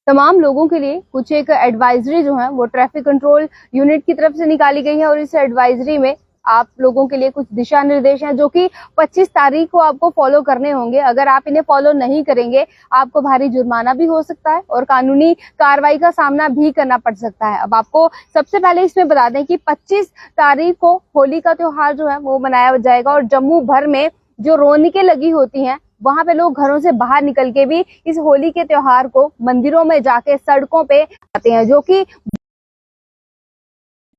तमाम लोगों के लिए कुछ एक एडवाइजरी जो है वो ट्रैफिक कंट्रोल यूनिट की तरफ से निकाली गई है और इस एडवाइजरी में आप लोगों के लिए कुछ दिशा निर्देश हैं जो कि 25 तारीख को आपको फॉलो करने होंगे। अगर आप इन्हें फॉलो नहीं करेंगे आपको भारी जुर्माना भी हो सकता है और कानूनी कार्रवाई का सामना भी करना पड़ सकता है। अब आपको सबसे पहले इसमें बता दें कि 25 तारीख को होली का त्योहार जो है वो मनाया जाएगा और जम्मू भर में जो रौनकें लगी होती हैं वहां पे लोग घरों से बाहर निकल के भी इस होली के त्योहार को मंदिरों में जाके सड़कों पे आते हैं, जो कि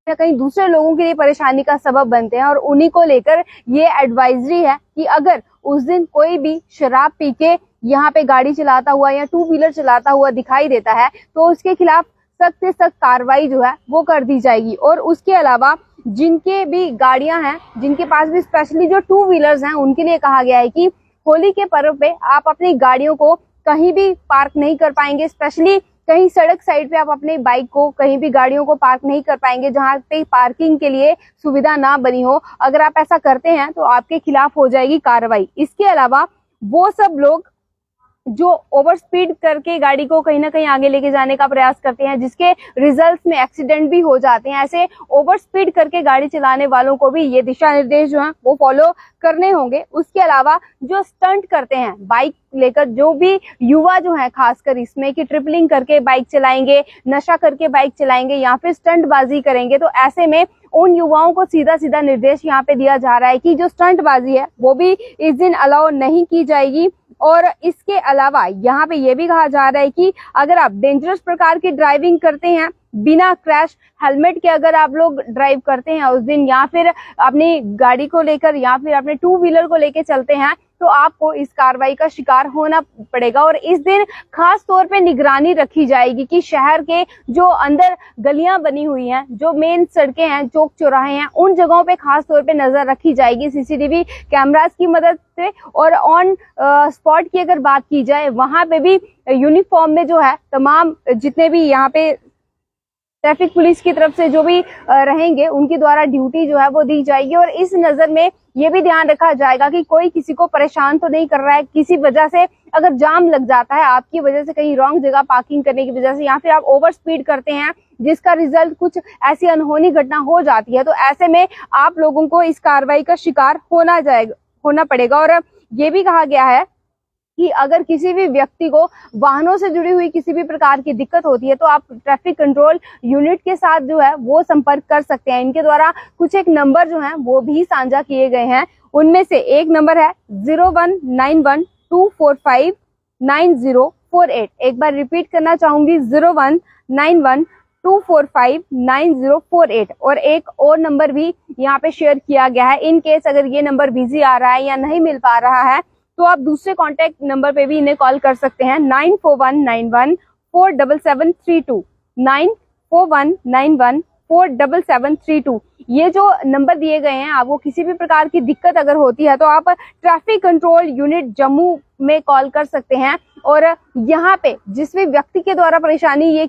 कहीं दूसरे लोगों के लिए परेशानी का सबब बनते हैं। और उन्हीं को लेकर ये एडवाइजरी है कि अगर उस दिन कोई भी शराब पी के यहाँ पे गाड़ी चलाता हुआ या टू व्हीलर चलाता हुआ दिखाई देता है तो उसके खिलाफ सख्त से सख्त कार्रवाई जो है वो कर दी जाएगी। और उसके अलावा जिनके भी गाड़ियां हैं, जिनके पास भी स्पेशली जो टू व्हीलर्स हैं, उनके लिए कहा गया है कि होली के पर्व पे आप अपनी गाड़ियों को कहीं भी पार्क नहीं कर पाएंगे। स्पेशली कहीं सड़क साइड पे आप अपनी बाइक को कहीं भी गाड़ियों को पार्क नहीं कर पाएंगे जहां पे पार्किंग के लिए सुविधा ना बनी हो। अगर आप ऐसा करते हैं तो आपके खिलाफ हो जाएगी कार्रवाई। इसके अलावा वो सब लोग जो ओवर स्पीड करके गाड़ी को कहीं ना कहीं आगे लेके जाने का प्रयास करते हैं, जिसके रिजल्ट में एक्सीडेंट भी हो जाते हैं, ऐसे ओवर स्पीड करके गाड़ी चलाने वालों को भी ये दिशा निर्देश जो हैं वो फॉलो करने होंगे। उसके अलावा जो स्टंट करते हैं बाइक लेकर, जो भी युवा जो है खासकर इसमें कि ट्रिपलिंग करके बाइक चलाएंगे, नशा करके बाइक चलाएंगे या फिर स्टंटबाजी करेंगे, तो ऐसे में उन युवाओं को सीधा सीधा निर्देश यहाँ पे दिया जा रहा है कि जो स्टंटबाजी है वो भी इस दिन अलाउ नहीं की जाएगी। और इसके अलावा यहाँ पे ये भी कहा जा रहा है कि अगर आप डेंजरस प्रकार की ड्राइविंग करते हैं, बिना क्रैश हेलमेट के अगर आप लोग ड्राइव करते हैं उस दिन, या फिर अपनी गाड़ी को लेकर या फिर अपने टू व्हीलर को लेकर चलते हैं, तो आपको इस कार्रवाई का शिकार होना पड़ेगा। और इस दिन खास तौर पे निगरानी रखी जाएगी कि शहर के जो अंदर गलियां बनी हुई हैं, जो मेन सड़कें हैं, चौक चौराहे हैं, उन जगहों पे खास तौर पे नजर रखी जाएगी सीसीटीवी कैमरास की मदद से। और ऑन स्पॉट की अगर बात की जाए वहां पे भी यूनिफॉर्म में जो है तमाम जितने भी यहाँ पे ट्रैफिक पुलिस की तरफ से जो भी रहेंगे उनके द्वारा ड्यूटी जो है वो दी जाएगी। और इस नजर में ये भी ध्यान रखा जाएगा कि कोई किसी को परेशान तो नहीं कर रहा है। किसी वजह से अगर जाम लग जाता है आपकी वजह से, कहीं रॉन्ग जगह पार्किंग करने की वजह से, या फिर आप ओवर स्पीड करते हैं जिसका रिजल्ट कुछ ऐसी अनहोनी घटना हो जाती है, तो ऐसे में आप लोगों को इस कार्रवाई का शिकार होना पड़ेगा। और ये भी कहा गया है कि अगर किसी भी व्यक्ति को वाहनों से जुड़ी हुई किसी भी प्रकार की दिक्कत होती है तो आप ट्रैफिक कंट्रोल यूनिट के साथ जो है वो संपर्क कर सकते हैं। इनके द्वारा कुछ एक नंबर जो है वो भी साझा किए गए हैं। उनमें से एक नंबर है 019124599048। एक बार रिपीट करना चाहूंगी, 019124599048। और एक और नंबर भी यहाँ पे शेयर किया गया है। इन केस अगर ये नंबर बिजी आ रहा है या नहीं मिल पा रहा है तो आप दूसरे कॉन्टैक्ट नंबर पे भी इन्हें कॉल कर सकते हैं, 9419147732, 9419147732। ये जो नंबर दिए गए हैं, आपको किसी भी प्रकार की दिक्कत अगर होती है तो आप ट्रैफिक कंट्रोल यूनिट जम्मू में कॉल कर सकते हैं। और यहाँ पे जिस भी व्यक्ति के द्वारा परेशानी ये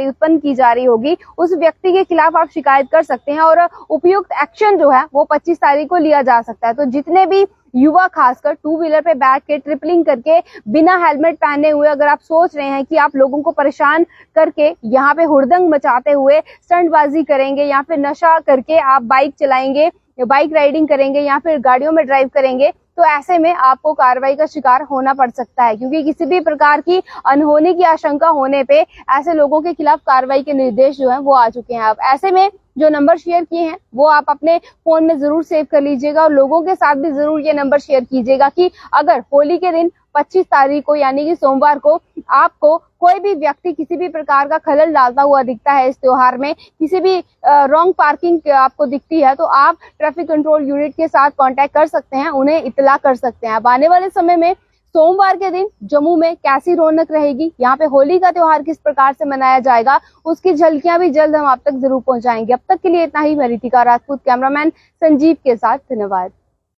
उत्पन्न की जा रही होगी, उस व्यक्ति के खिलाफ आप शिकायत कर सकते हैं और उपयुक्त एक्शन जो है वो 25 तारीख को लिया जा सकता है। तो जितने भी युवा खासकर टू व्हीलर पे बैठ के ट्रिपलिंग करके बिना हेलमेट पहने हुए अगर आप सोच रहे हैं कि आप लोगों को परेशान करके यहाँ पे हुड़दंग मचाते हुए स्टंटबाजी करेंगे या फिर नशा करके आप बाइक चलाएंगे, बाइक राइडिंग करेंगे या फिर गाड़ियों में ड्राइव करेंगे, तो ऐसे में आपको कार्रवाई का शिकार होना पड़ सकता है। क्योंकि किसी भी प्रकार की अनहोनी की आशंका होने पे ऐसे लोगों के खिलाफ कार्रवाई के निर्देश जो हैं वो आ चुके हैं। अब ऐसे में जो नंबर शेयर किए हैं वो आप अपने फोन में जरूर सेव कर लीजिएगा और लोगों के साथ भी जरूर ये नंबर शेयर कीजिएगा कि अगर होली के दिन 25 तारीख को यानी कि सोमवार को आपको कोई भी व्यक्ति किसी भी प्रकार का खलल डालता हुआ दिखता है, इस त्योहार में किसी भी रॉन्ग पार्किंग आपको दिखती है, तो आप ट्रैफिक कंट्रोल यूनिट के साथ कांटेक्ट कर सकते हैं, उन्हें इत्तला कर सकते हैं। अब आने वाले समय में सोमवार के दिन जम्मू में कैसी रौनक रहेगी, यहाँ पे होली का त्योहार किस प्रकार से मनाया जाएगा, उसकी झलकियां भी जल्द हम आप तक जरूर पहुंचाएंगे। अब तक के लिए इतना ही। मैं रितिका राजपूत, कैमरामैन संजीव के साथ, धन्यवाद।